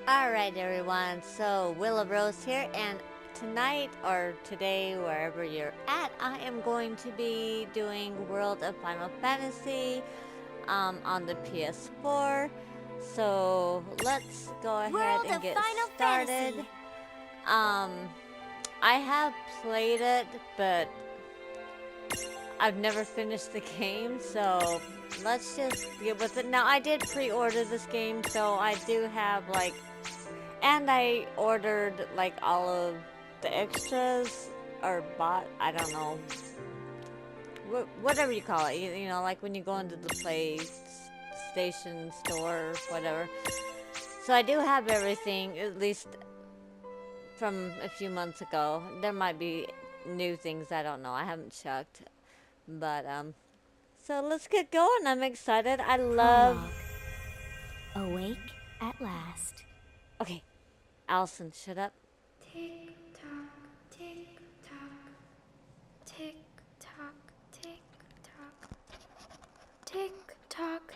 Alright everyone, so Willow Rose here, and tonight or today, wherever you're at, I am going to be doing World of Final Fantasy on the PS4. So let's go ahead World and of get Final started. Fantasy. Um, I have played it, but I've never finished the game, so let's just get with it. Now, I did pre-order this game, so I do have and I ordered like all of the extras, or bought, I don't know, whatever you call it, you know, like when you go into the PlayStation store or whatever. So I do have everything, at least from a few months ago. There might be new things, I don't know, I haven't checked. But, so let's get going. I'm excited. I love... Prologue. Awake at last. Okay, Allison, shut up. Tick tock, tick tock, tick tock, tick tock, tick tock.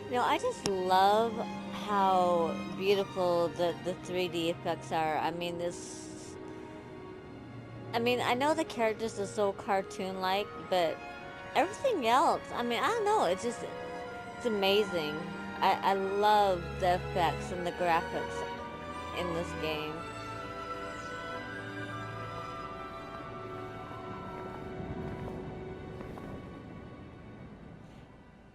You know, I just love how beautiful the 3D effects are. I mean, I know the characters are so cartoon-like, but everything else, I mean, I don't know, it's amazing. I love the effects and the graphics in this game.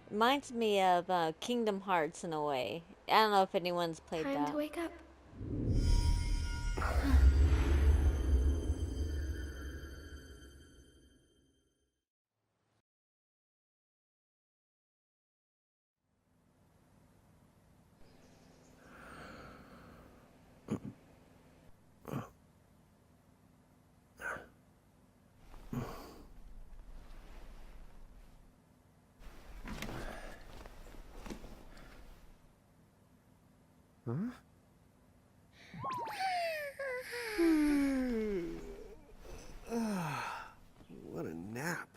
Reminds me of Kingdom Hearts in a way. I don't know if anyone's played Time that. to wake up. Huh? What a nap.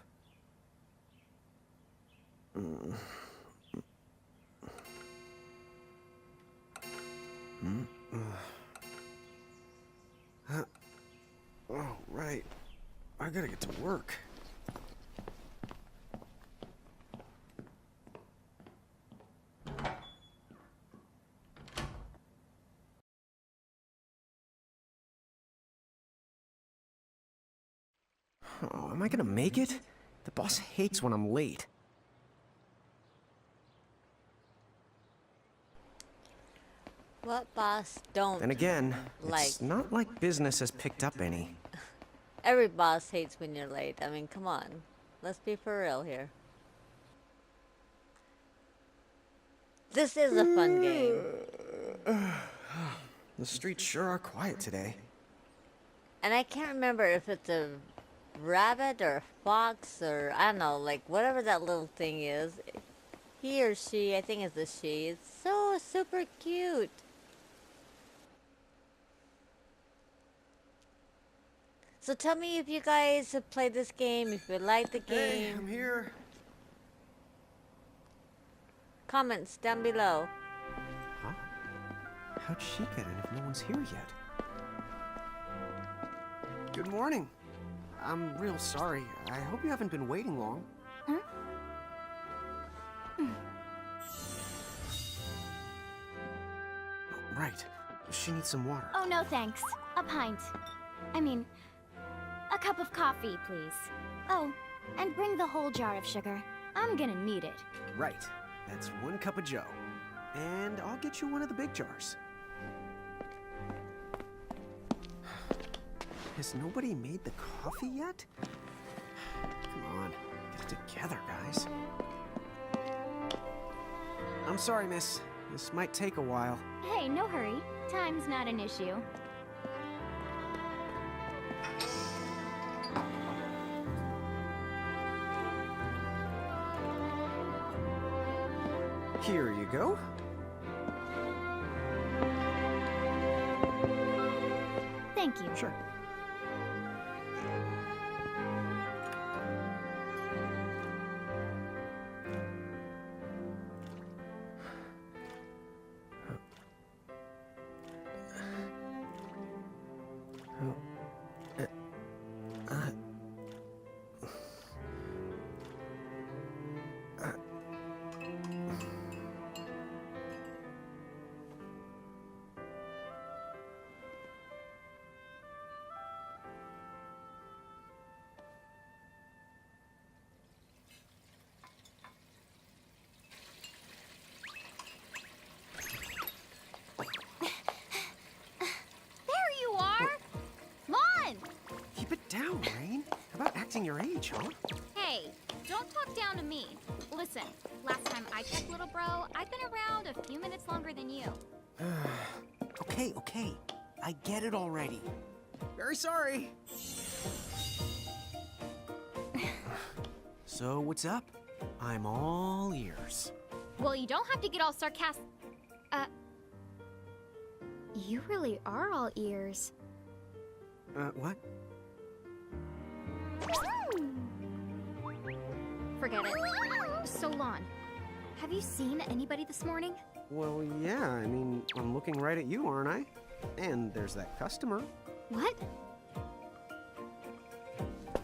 Oh, right. I gotta get to work. Oh, am I gonna make it? The boss hates when I'm late. What boss don't Then again, like? it's not like business has picked up any. Every boss hates when you're late. I mean, come on. Let's be for real here. This is a fun game. The streets sure are quiet today. And I can't remember if it's a rabbit or a fox or, I don't know, like whatever that little thing is. He or she, I think it's a she. It's so super cute. So tell me if you guys have played this game, if you like the Hey, game. I'm here. Comments down below. Huh? How'd she get in if no one's here yet? Good morning. I'm real sorry. I hope you haven't been waiting long. Huh? Right. She needs some water. Oh, no thanks. A pint. I mean, a cup of coffee, please. Oh, and bring the whole jar of sugar. I'm gonna need it. Right. That's 1 cup of Joe. And I'll get you one of the big jars. Has nobody made the coffee yet? Come on, get it together, guys. I'm sorry, miss. This might take a while. Hey, no hurry. Time's not an issue. Here you go. Thank you. Sure. There you are! Lon! Keep it down, Rain. How about acting your age, huh? Hey, don't talk down to me. Listen, last time I checked, little bro, I've been around a few minutes longer than you. Okay, okay. I get it already. Very sorry. So, what's up? I'm all ears. Well, you don't have to get all sarcastic. You really are all ears. What? Forget it. So, Lon, have you seen anybody this morning? Well, yeah, I mean, I'm looking right at you, aren't I? And there's that customer. What?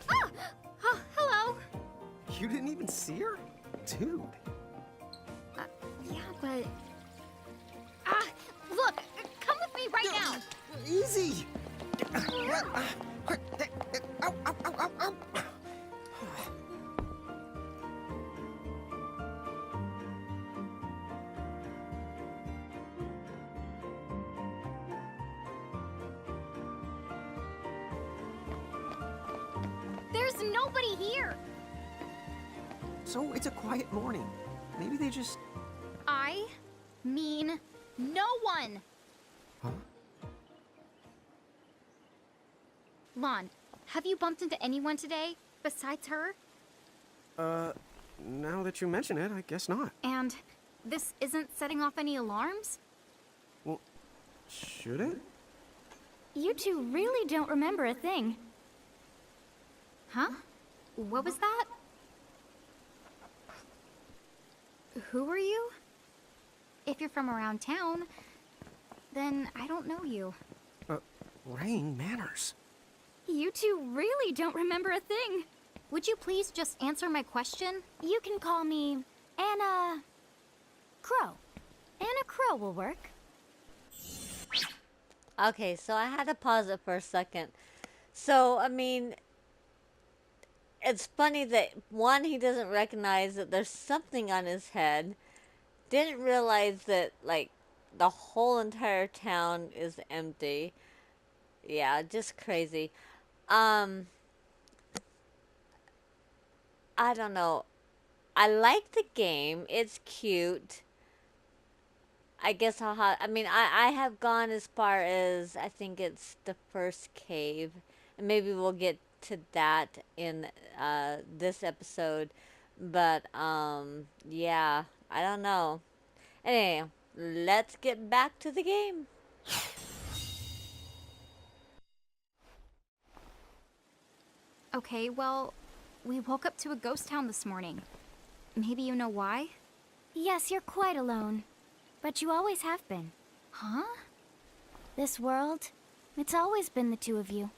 Ah! Oh, hello! You didn't even see her? Dude. Yeah, but... Ah! Look! Come with me right now! Easy! Ow, ow, ow, ow, ow. There's nobody here! So, it's a quiet morning. Maybe they just... I mean no one! Huh? Lon, have you bumped into anyone today besides her? Now that you mention it, I guess not. And this isn't setting off any alarms? Well, should it? You two really don't remember a thing. Huh? What was that? Who are you? If you're from around town, then I don't know you. Rain, manners. You two really don't remember a thing. Would you please just answer my question? You can call me Anna Crow. Anna Crow will work. Okay, so I had to pause it for a second. So, I mean, it's funny that, one, he doesn't recognize that there's something on his head. Didn't realize that, like, the whole entire town is empty. Yeah, just crazy. I don't know. I like the game. It's cute. I guess I mean, I have gone as far as, I think it's the first cave. And maybe we'll get to that in this episode. But, yeah. I don't know. Anyway, let's get back to the game. Okay, well, we woke up to a ghost town this morning. Maybe you know why? Yes, you're quite alone. But you always have been. Huh? This world, it's always been the two of you.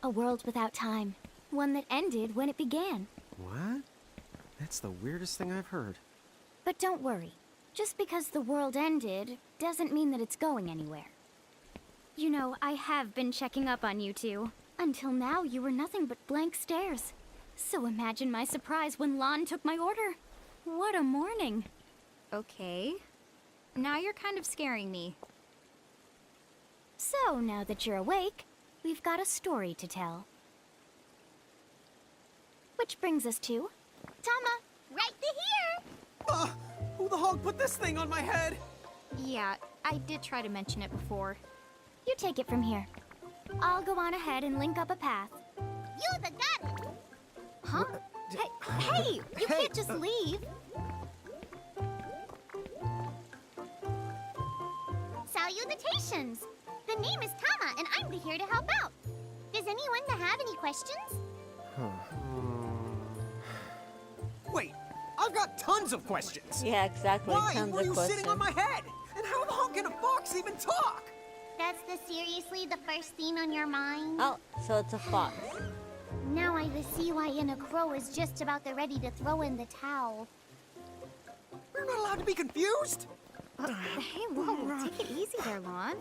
A world without time. One that ended when it began. What? That's the weirdest thing I've heard. But don't worry. Just because the world ended doesn't mean that it's going anywhere. You know, I have been checking up on you two. Until now, you were nothing but blank stares. So imagine my surprise when Lon took my order. What a morning. Okay. Now you're kind of scaring me. So, now that you're awake, we've got a story to tell. Which brings us to... Tama, right here! Who the hog put this thing on my head? Yeah, I did try to mention it before. You take it from here. I'll go on ahead and link up a path. You the got it! Huh? Hey, you can't just leave. Salutations! The name is Tama, and I'm here to help out. Does anyone have any questions? Wait, I've got tons of questions. Yeah, exactly. Why Tons were of you questions. sitting on my head? And how the hell can a fox even talk? That's seriously the first thing on your mind? Oh, so it's a fox. Now I see why Inna Crow is just about ready to throw in the towel. We're not allowed to be confused. Hey, whoa, take it easy there, Lon.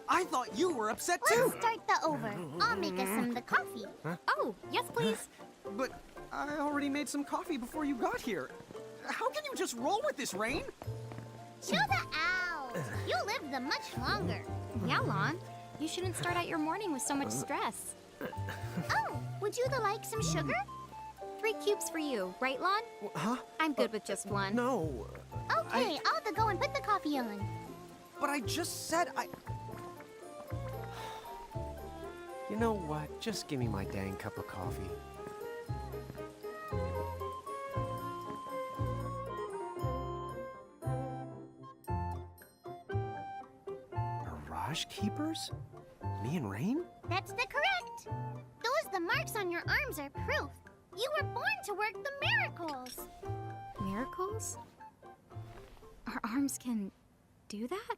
I thought you were upset Let's too. start the over. I'll make us some the coffee. Oh, yes, please. But I already made some coffee before you got here. How can you just roll with this rain? Chill the out. You live the much longer. Yeah, Lon. You shouldn't start out your morning with so much stress. Oh, would you like some sugar? 3 cubes for you, right, Lon? Huh? I'm good with just one. No. Okay, I'll go and put the coffee on. But I just said I... You know what? Just give me my dang cup of coffee. Mirage Keepers? Me and Rain? That's the correct. The marks on your arms are proof. You were born to work the miracles. Miracles? Our arms can do that?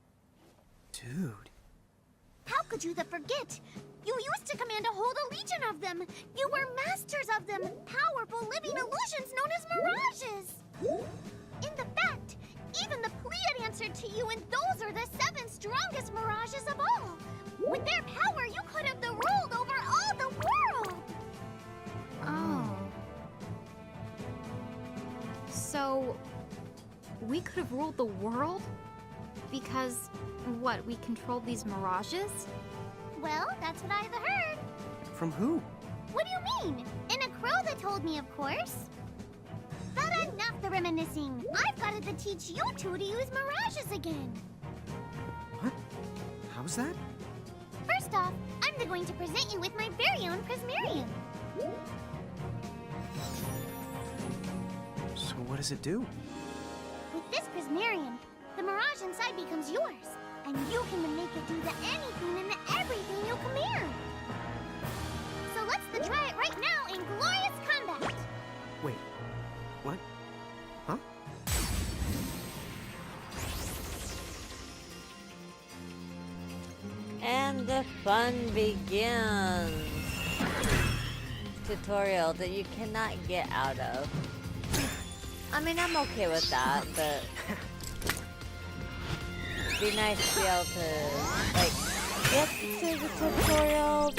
Dude. How could you forget? You used to command a whole legion of them. You were masters of them, powerful living illusions known as mirages. In the fact, even the Pleiad answered to you, and those are the 7 strongest mirages of all. With their power, you could have ruled over all the world. Oh. So, we could have ruled the world? Because, what, we controlled these mirages? Well, that's what I've heard. From who? What do you mean? In a crow that told me, of course. But enough the reminiscing. I've got to teach you two to use mirages again. What? How's that? First off, I'm going to present you with my very own Prismarium. So what does it do? With this Prismarium, the mirage inside becomes yours. And you can make it do anything and everything you command. So let's try it right now in glorious combat. Wait. What? Huh? And the fun begins. Tutorial that you cannot get out of. I mean, I'm okay with that, but it'd be nice to be able to, like, get to the tutorial.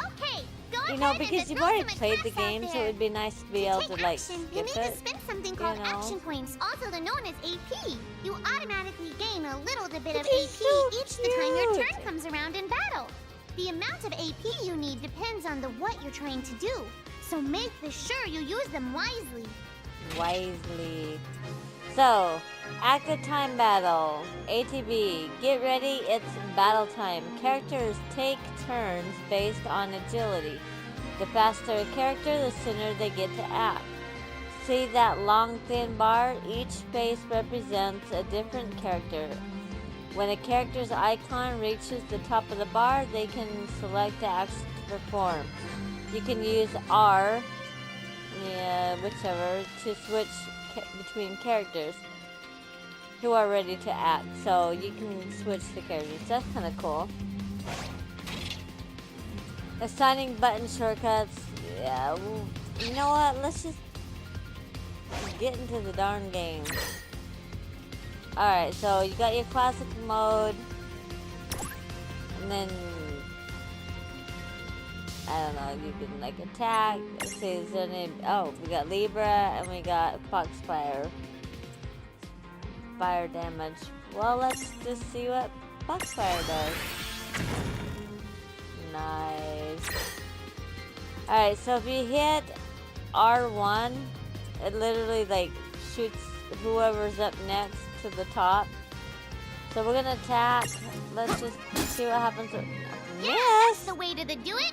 Okay, go ahead. You know, because and you've throw already some played the grass out game, so there. it'd be nice to be able to, Take like, action, you skip need to it. spend something called know? action points, also known as AP. You automatically gain a little bit of It AP is so each the time your cute. turn comes around in battle. The amount of AP you need depends on what you're trying to do, so make sure you use them wisely. Wisely. So, active time battle. ATB, get ready, it's battle time. Characters take turns based on agility. The faster a character, the sooner they get to act. See that long thin bar? Each space represents a different character. When a character's icon reaches the top of the bar, they can select the action to perform. You can use R, whichever, to switch between characters who are ready to act. So you can switch the characters. That's kind of cool. Assigning button shortcuts. Yeah, well, you know what? Let's just get into the darn game. Alright, so you got your classic mode. And then, I don't know, you can like attack. Let's see, is there any, oh, we got Libra and we got Foxfire. Fire damage. Well, let's just see what Foxfire does. Nice. Alright, so if you hit R1, it literally like shoots whoever's up next to the top. So we're gonna attack. Let's just see what happens. Miss! The way to do it?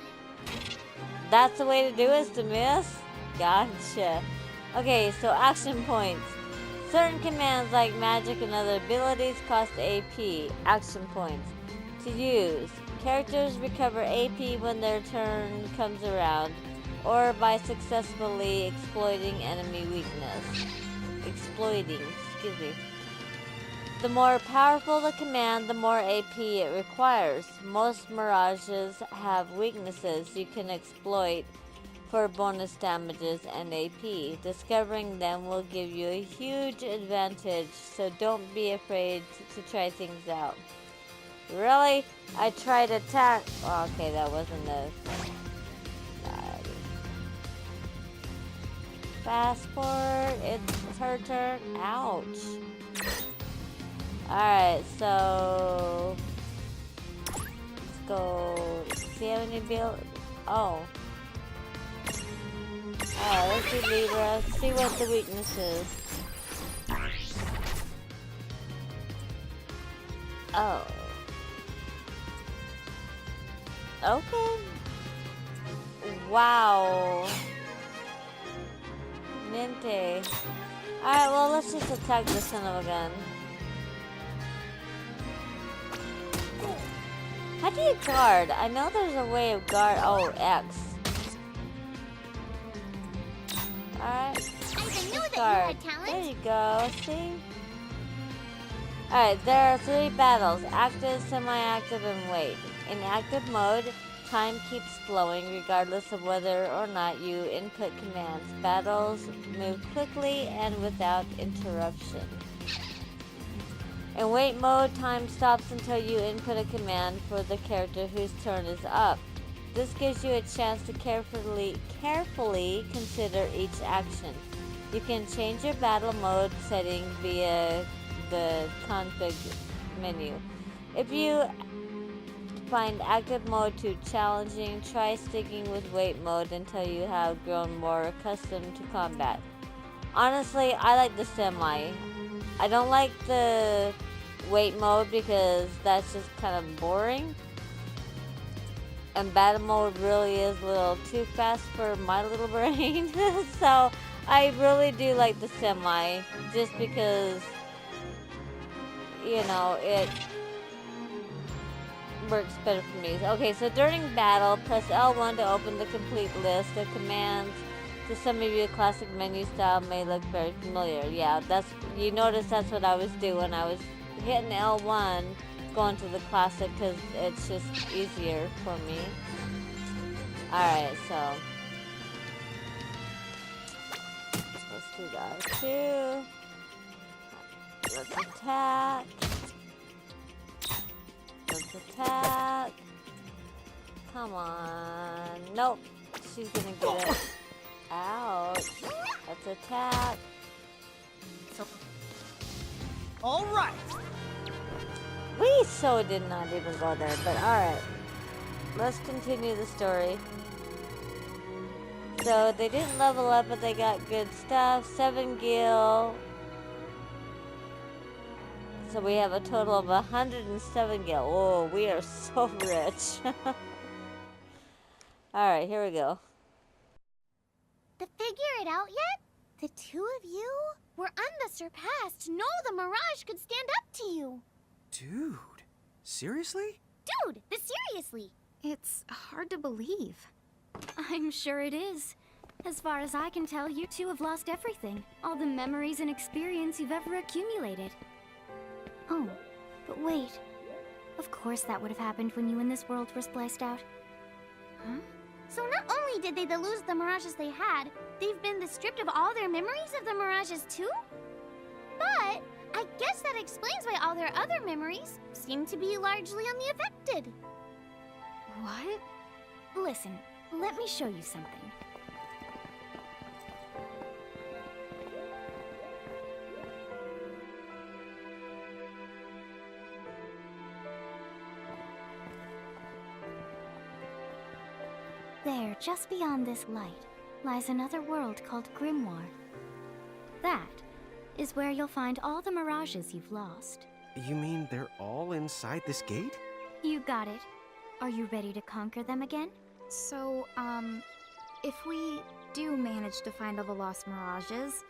That's the way to do it, is to miss? Gotcha. Okay, so action points. Certain commands like magic and other abilities cost AP. Action points. To use. Characters recover AP when their turn comes around, or by successfully exploiting enemy weakness. Excuse me. The more powerful the command, the more AP it requires. Most mirages have weaknesses you can exploit for bonus damages and AP. Discovering them will give you a huge advantage, so don't be afraid to try things out. Really? I tried attack. Oh, okay, that wasn't a... Fast forward. It's her turn. Ouch. Alright, so... Let's go... See how many build... Oh. Alright, let's do Libra. See what the weakness is. Oh. Okay. Wow. Ninte. Alright, well, let's just attack the son of a gun. How do you guard? I know there's a way of guard. Oh, X. Alright. I knew that Guard. you had talent. There you go. See? Alright, there are 3 battles. Active, semi-active, and wait. In active mode, time keeps flowing regardless of whether or not you input commands. Battles move quickly and without interruption. In wait mode, time stops until you input a command for the character whose turn is up. This gives you a chance to carefully consider each action. You can change your battle mode setting via the config menu. If you find active mode too challenging, try sticking with wait mode until you have grown more accustomed to combat. Honestly, I like the semi. I don't like the wait mode because that's just kind of boring. And battle mode really is a little too fast for my little brain. So I really do like the semi just because, you know, it works better for me. Okay, so during battle, press L1 to open the complete list of commands. To some of you, classic menu style may look very familiar. Yeah, you notice that's what I was doing. I was hitting L1, going to the classic because it's just easier for me. Alright, so let's do that too. Let's attack. Let's attack. Come on. Nope. She's gonna get it. Ouch. Let's attack. All right. We so did not even go there, but alright. Let's continue the story. So they didn't level up, but they got good stuff. 7 gil. So we have a total of 107 gil. Oh, we are so rich. Alright, here we go. To figure it out yet? The two of you were unsurpassed. No, the Mirage could stand up to you. Dude, seriously? Dude, seriously. It's hard to believe. I'm sure it is. As far as I can tell, you two have lost everything. All the memories and experience you've ever accumulated. Oh, but wait. Of course that would have happened when you and this world were spliced out. Huh? So not only did they lose the Mirages they had, they've been stripped of all their memories of the Mirages too? But I guess that explains why all their other memories seem to be largely unaffected. What? Listen, let me show you something. There, just beyond this light, lies another world called Grimoire. That is where you'll find all the mirages you've lost. You mean they're all inside this gate? You got it. Are you ready to conquer them again? So, if we do manage to find all the lost mirages,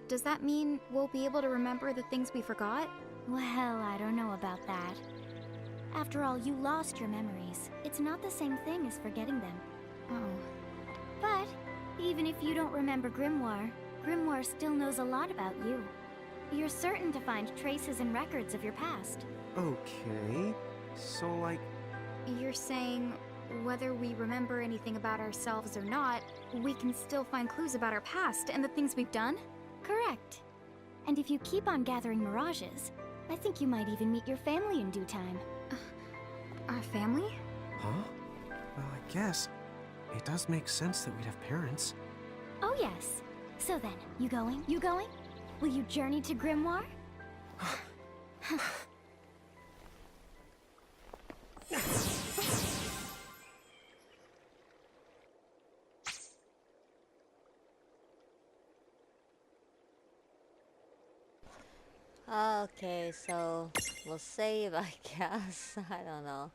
does that mean we'll be able to remember the things we forgot? Well, I don't know about that. After all, you lost your memories. It's not the same thing as forgetting them. Oh. But even if you don't remember Grimoire, Grimoire still knows a lot about you. You're certain to find traces and records of your past. Okay. So, like... You're saying whether we remember anything about ourselves or not, we can still find clues about our past and the things we've done? Correct. And if you keep on gathering mirages, I think you might even meet your family in due time. Our family? Huh? Well, I guess it does make sense that we'd have parents. Oh yes. So then, you going? You going? Will you journey to Grimoire? Okay, so we'll save, I guess. I don't know.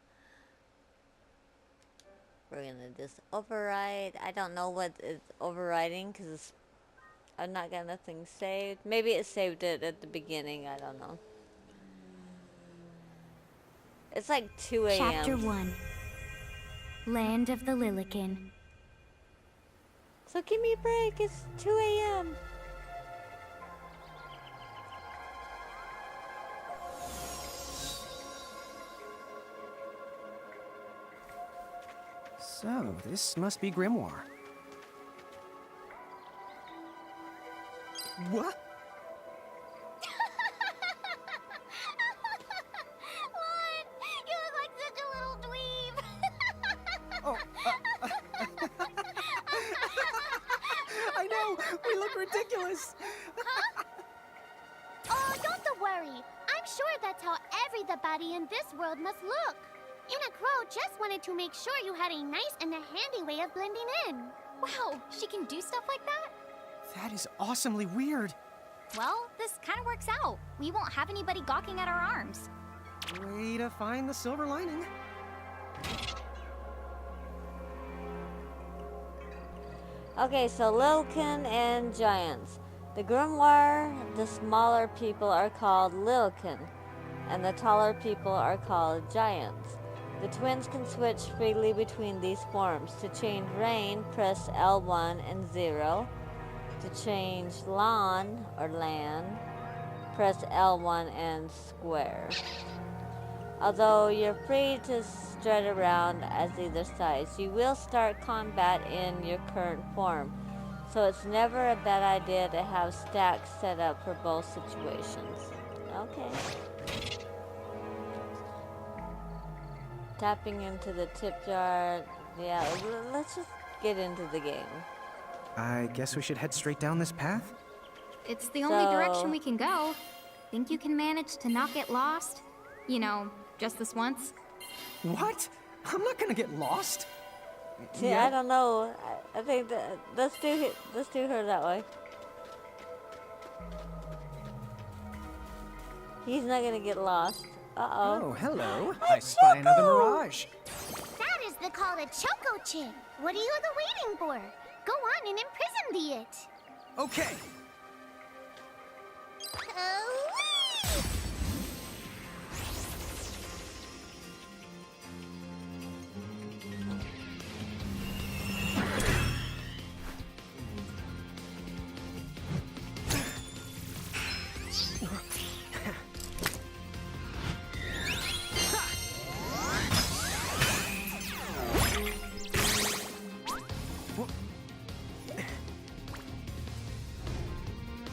We're gonna just override. I don't know what it's overriding because I've not got nothing saved. Maybe it saved it at the beginning. I don't know. It's like 2 a.m. Chapter 1. Land of the Lilikin. So give me a break. It's 2 a.m. So, this must be Grimoire. What? Lon, you look like such a little dweeb. Oh, I know! We look ridiculous! Oh, don't worry. I'm sure that's how everybody in this world must look. Inna Crow just wanted to make sure you had a nice and a handy way of blending in. Wow, she can do stuff like that? That is awesomely weird. Well, this kind of works out. We won't have anybody gawking at our arms. Way to find the silver lining. Okay, so Lilkin and Giants. The Grimoire, the smaller people are called Lilkin, and the taller people are called Giants. The twins can switch freely between these forms. To change rain, press L1 and 0. To change lawn or land, press L1 and square. Although you're free to strut around as either side, you will start combat in your current form. So it's never a bad idea to have stacks set up for both situations. Okay. Tapping into the tip jar. Yeah, let's just get into the game. I guess we should head straight down this path? It's the only direction we can go. Think you can manage to not get lost? You know, just this once? What? I'm not gonna get lost. Yeah, I don't know. I think that let's do her that way. He's not gonna get lost. Oh, hello. I spy another mirage. That is called a Choco Chip. What are you waiting for? Go on and imprison the it. Okay.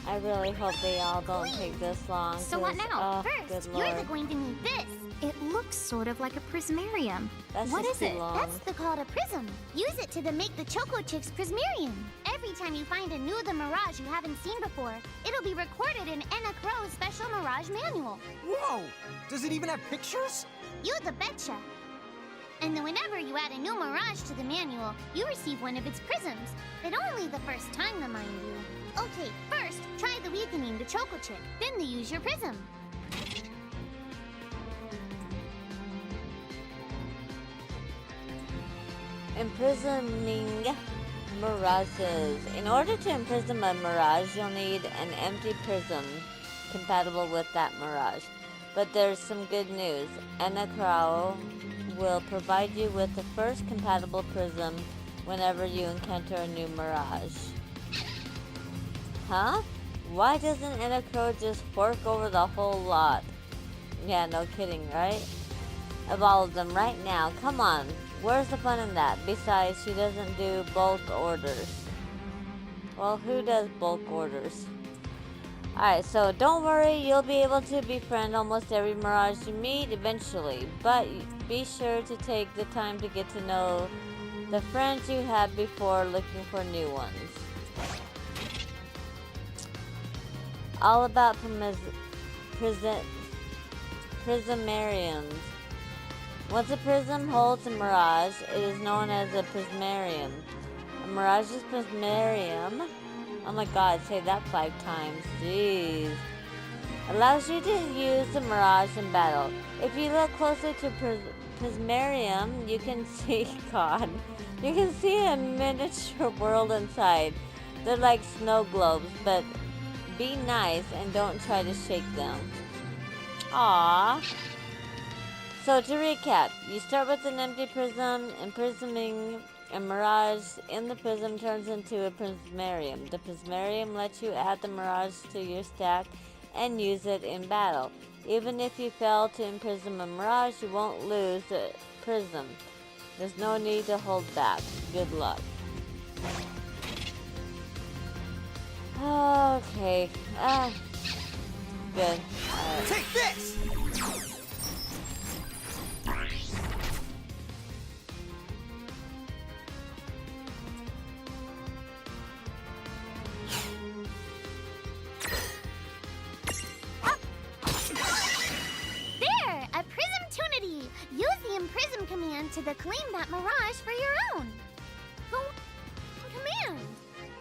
I really hope they all don't take this long. So what 'cause- now? Oh, First, good you're lord. going to need this. It looks sort of like a prismarium. That's What just is too it? long. That's called a prism. Use it to make the Choco Chick's prismarium. Every time you find a new the Mirage you haven't seen before, it'll be recorded in Anna Crow's special Mirage manual. Whoa! Does it even have pictures? You the betcha. And then whenever you add a new Mirage to the manual, you receive one of its prisms. But only the first time, to mind you. Okay, first, try the weakening the Choco Chick. Then you use your prism. Imprisoning mirages. In order to imprison a mirage, you'll need an empty prism compatible with that mirage. But there's some good news. Anna Crow will provide you with the first compatible prism whenever you encounter a new mirage. Huh? Why doesn't Anna Crow just fork over the whole lot? Yeah, no kidding, right? Of all of them right now. Come on. Where's the fun in that? Besides, she doesn't do bulk orders. Well, who does bulk orders? Alright, so don't worry. You'll be able to befriend almost every mirage you meet eventually. But be sure to take the time to get to know the friends you had before looking for new ones. All about prismariums. Once a prism holds a mirage, it is known as a prismarium. A mirage's prismarium, oh my god, say that 5 times, jeez, allows you to use the mirage in battle. If you look closely to prismarium, you can see, god, you can see a miniature world inside. They're like snow globes, but be nice and don't try to shake them. Aww. So to recap, you start with an empty prism, imprisoming a mirage in the prism turns into a prismarium. The prismarium lets you add the mirage to your stack and use it in battle. Even if you fail to imprison a mirage, you won't lose the prism. There's no need to hold back. Good luck. Okay. Good. Take this! There! A Prismtunity! Use the Imprism command to claim that Mirage for your own. Go command.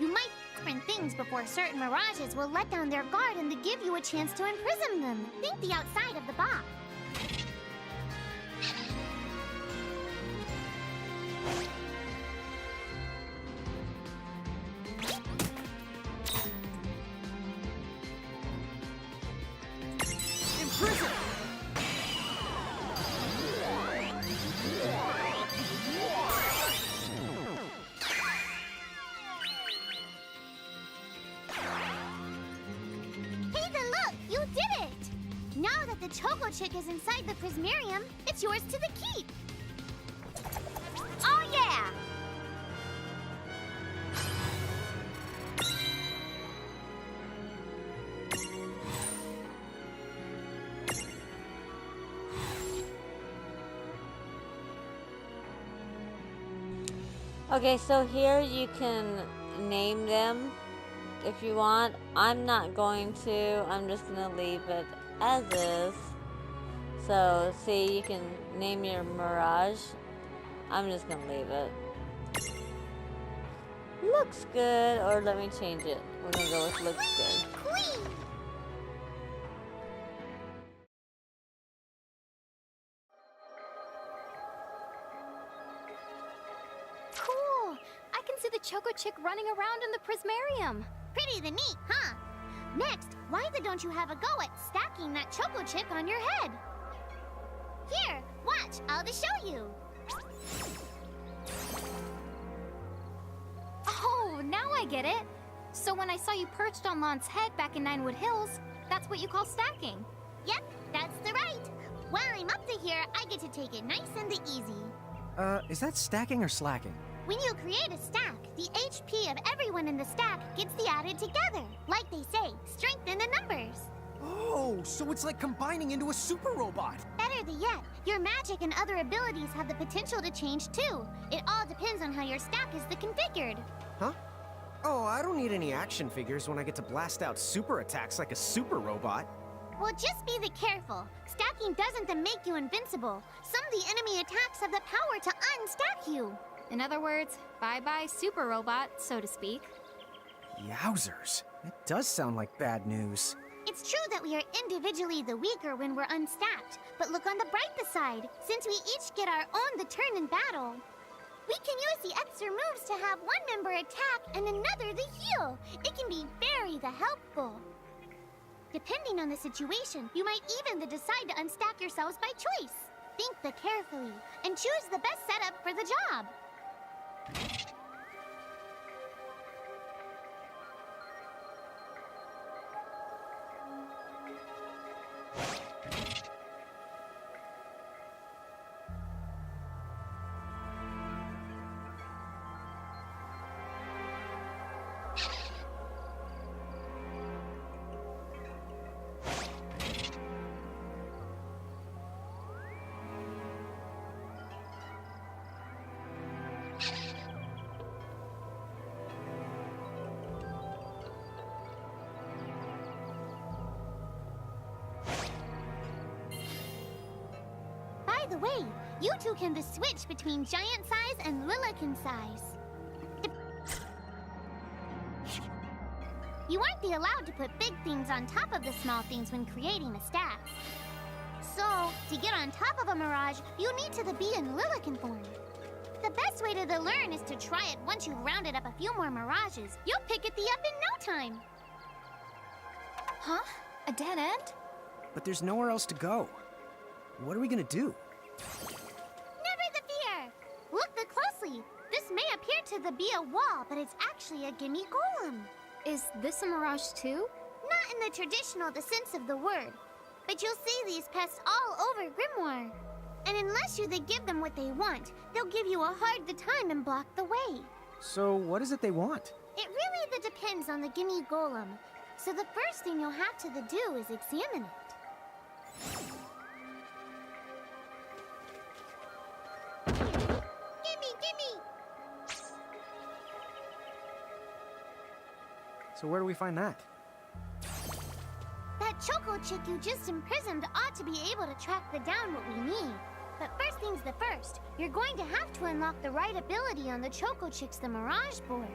You might different things before certain Mirages will let down their guard and to give you a chance to imprison them. Think the outside of the box. Imprison! Hey, then look! You did it! Now that the Choco Chick is inside the Prismarium, it's yours to the keep. Oh yeah! Okay, so here you can name them if you want. I'm not going to. I'm just going to leave it as is. So, see, you can name your Mirage. I'm just going to leave it. Looks good, or let me change it. We're going to go with looks good. Queen! Cool! I can see the Choco Chick running around in the Prismarium. Pretty the neat, huh? Next, why don't you have a go at stacking that choco chip on your head? Here, watch, I'll just show you. Oh, now I get it. So when I saw you perched on Lon's head back in Ninewood Hills, that's what you call stacking. Yep, that's the right. While I'm up to here, I get to take it nice and easy. Is that stacking or slacking? When you create a stack, the HP of everyone in the stack gets added together. Like they say, strength in the numbers. Oh, so it's like combining into a super robot. Better yet, your magic and other abilities have the potential to change too. It all depends on how your stack is configured. Huh? Oh, I don't need any action figures when I get to blast out super attacks like a super robot. Well, just be careful. Stacking doesn't make you invincible. Some of the enemy attacks have the power to unstack you. In other words, bye-bye super robot, so to speak. Yowzers. It does sound like bad news. It's true that we are individually the weaker when we're unstacked, but look on the brighter side. Since we each get our own turn in battle, we can use the extra moves to have one member attack and another heal. It can be very helpful. Depending on the situation, you might even decide to unstack yourselves by choice. Think carefully and choose the best setup for the job. By the way, you two can switch between giant size and Lilican size. You aren't allowed to put big things on top of the small things when creating a stack. So, to get on top of a mirage, you need to be in Lilican form. The best way to learn is to try it once you've rounded up a few more mirages. You'll pick it up in no time. Huh? A dead end? But there's nowhere else to go. What are we gonna do? Never the fear! Look closely. This may appear to be a wall, but it's actually a gimme golem. Is this a mirage too? Not in the traditional sense of the word, but you'll see these pests all over Grimoire. And unless you give them what they want, they'll give you a hard time and block the way. So what is it they want? It really depends on the gimme golem. So the first thing you'll have to do is examine it. Gimme! So where do we find that? That choco chick you just imprisoned ought to be able to track down what we need. But first things first, you're going to have to unlock the right ability on the choco chick's Mirage board.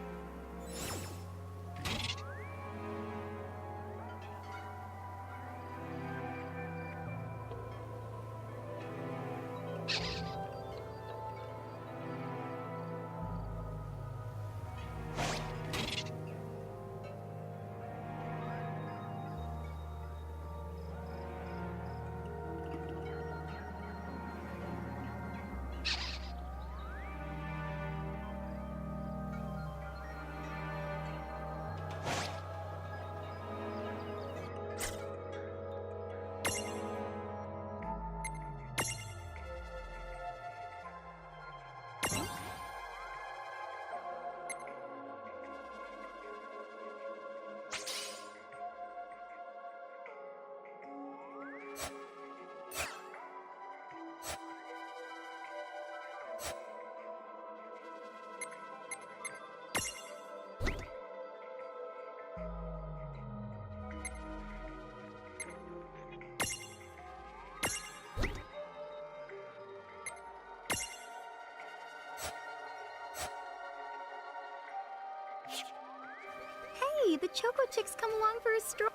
Hey, the Choco Chick's come along for a stroll.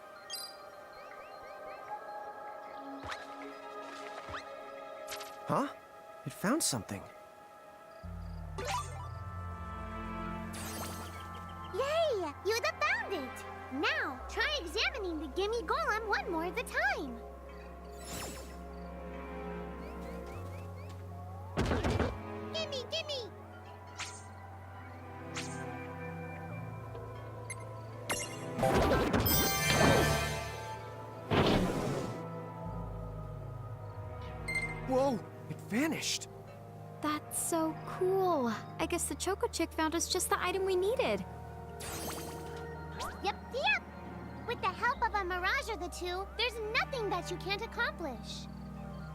Huh? It found something. Yay! You found it! Now, try examining the Gimme Golem one more at a time. Gimme, gimme! Whoa, it vanished. That's so cool. I guess the Choco Chick found us just the item we needed. Yep. With the help of a Mirage or the two, there's nothing that you can't accomplish.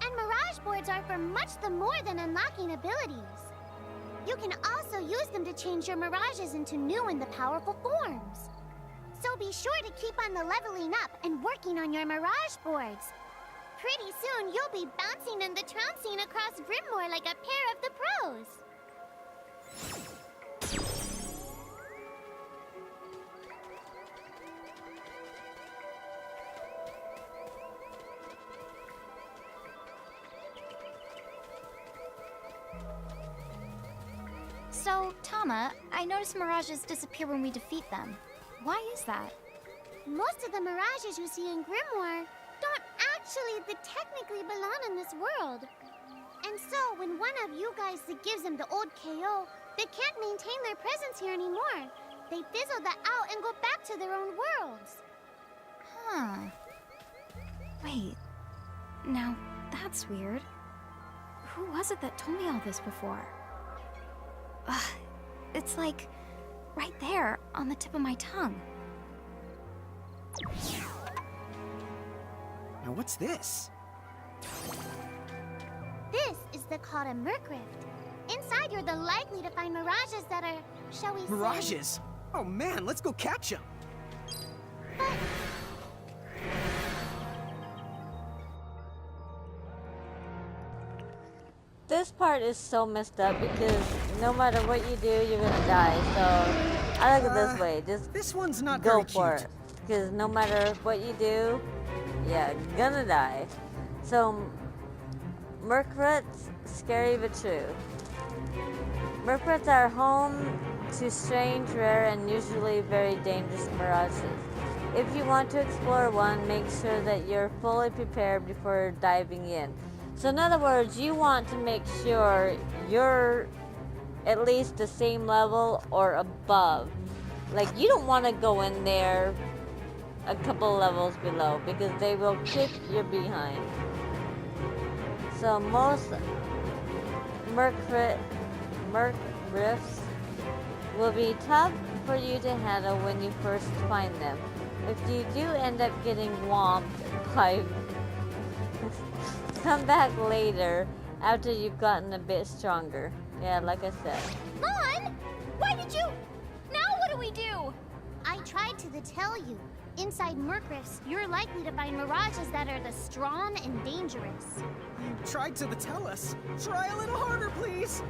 And Mirage boards are for much the more than unlocking abilities. You can also use them to change your Mirages into new and the powerful forms. So be sure to keep on the leveling up and working on your Mirage boards. Pretty soon, you'll be bouncing and the trouncing across Grimoire like a pair of the pros. So, Tama, I noticed mirages disappear when we defeat them. Why is that? Most of the Mirages you see in Grimoire don't actually technically belong in this world. And so, when one of you guys that gives them the old KO, they can't maintain their presence here anymore. They fizzle that out and go back to their own worlds. Huh. Wait. Now, that's weird. Who was it that told me all this before? It's like right there on the tip of my tongue. Now what's this? This is called a Merc Rift. Inside, you're the likely to find Mirages that are, shall we say... Mirages? Oh man, let's go catch them. This part is so messed up because no matter what you do, you're gonna die. So I look at it this way: just This one's not go very for cute. it. Because no matter what you do, yeah, gonna die. So Merkrits, scary but true. Merkrits are home to strange, rare, and usually very dangerous mirages. If you want to explore one, make sure that you're fully prepared before diving in. So in other words, you want to make sure you're at least the same level or above. Like, you don't want to go in there a couple levels below because they will kick your behind. So most Merc Rifts will be tough for you to handle when you first find them. If you do end up getting whomped by come back later after you've gotten a bit stronger. Yeah, like I said. Mon! Why did you... Now what do we do? I tried to tell you. Inside Merc Rifts, you're likely to find Mirages that are the strong and dangerous. You tried to tell us. Try a little harder, please.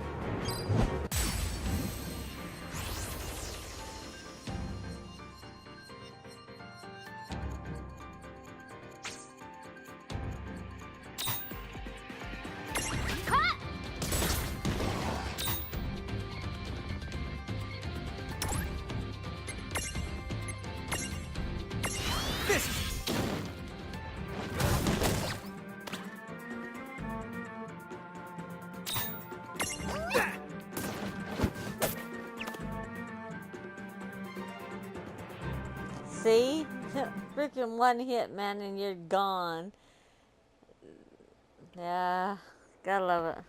See? Freaking one hit, man, and you're gone. Yeah, gotta love it.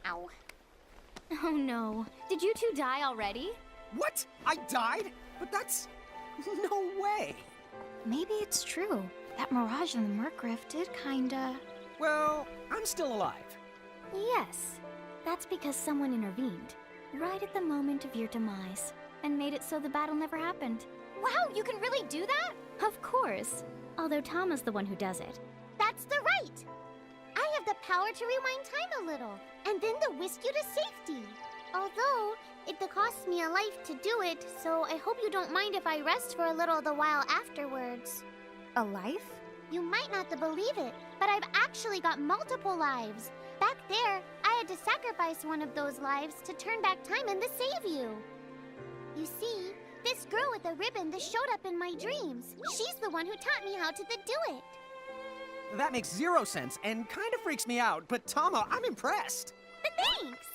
Ow. Oh no. Did you two die already? What? I died? But that's... no way. Maybe it's true. That mirage in the Merc Rift did kinda... Well, I'm still alive. Yes. That's because someone intervened, right at the moment of your demise, and made it so the battle never happened. Wow, you can really do that? Of course. Although Tama's the one who does it. That's the right. I have the power to rewind time a little, and then to whisk you to safety. Although, it costs me a life to do it, so I hope you don't mind if I rest for a little the while afterwards. A life? You might not believe it, but I've actually got multiple lives. Back there, I had to sacrifice one of those lives to turn back time and to save you. You see, this girl with the ribbon that showed up in my dreams, she's the one who taught me how to do it. That makes zero sense and kind of freaks me out, but Tama, I'm impressed. But thanks!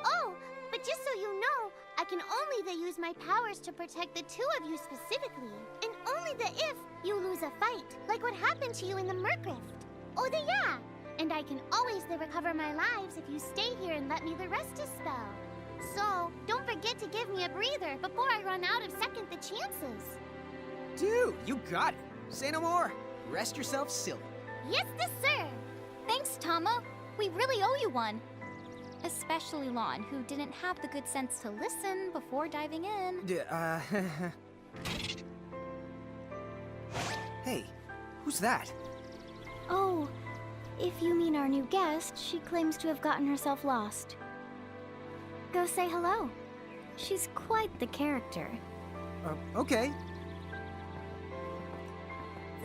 Oh, but just so you know, I can only use my powers to protect the two of you specifically. And only if you lose a fight, like what happened to you in the Mercrift. Oh, yeah! And I can always recover my lives if you stay here and let me rest a spell. So, don't forget to give me a breather before I run out of second the chances. Dude, you got it. Say no more. Rest yourself silly. Yes, sir. Thanks, Tama. We really owe you one. Especially Lon, who didn't have the good sense to listen before diving in. Hey, who's that? Oh, if you mean our new guest, she claims to have gotten herself lost. Go say hello. She's quite the character. Okay.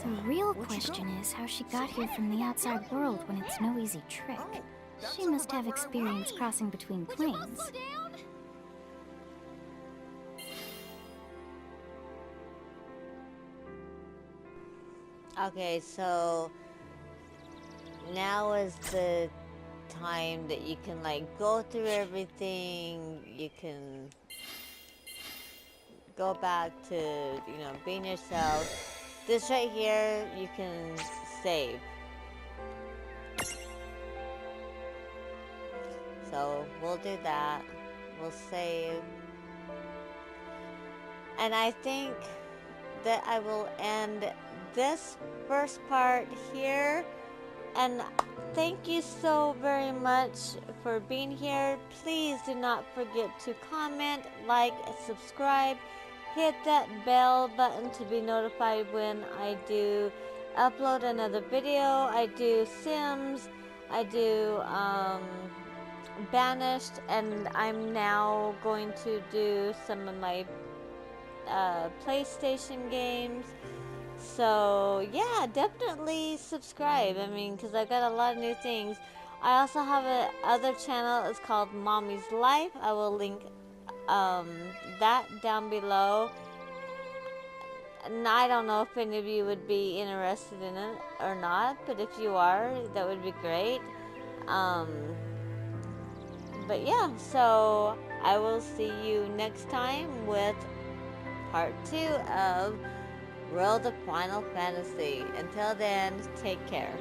The real Where'd she question go? is how she got here from the outside world when it's no easy trick. She must have experience crossing between planes. Okay, so now is the time that you can like go through everything. You can go back to, you know, being yourself. This right here, you can save. So we'll do that. We'll save. And I think that I will end this first part here. And thank you so very much for being here. Please do not forget to comment, like, subscribe. Hit that bell button to be notified when I do upload another video. I do Sims. I do Banished, and I'm now going to do some of my PlayStation games. So yeah, definitely subscribe. I mean, because I've got a lot of new things. I also have a other channel. It's called Mommy's Life. I will link that down below. And I don't know if any of you would be interested in it or not, but if you are, that would be great. But yeah, so I will see you next time with part 2 of World of Final Fantasy. Until then, take care.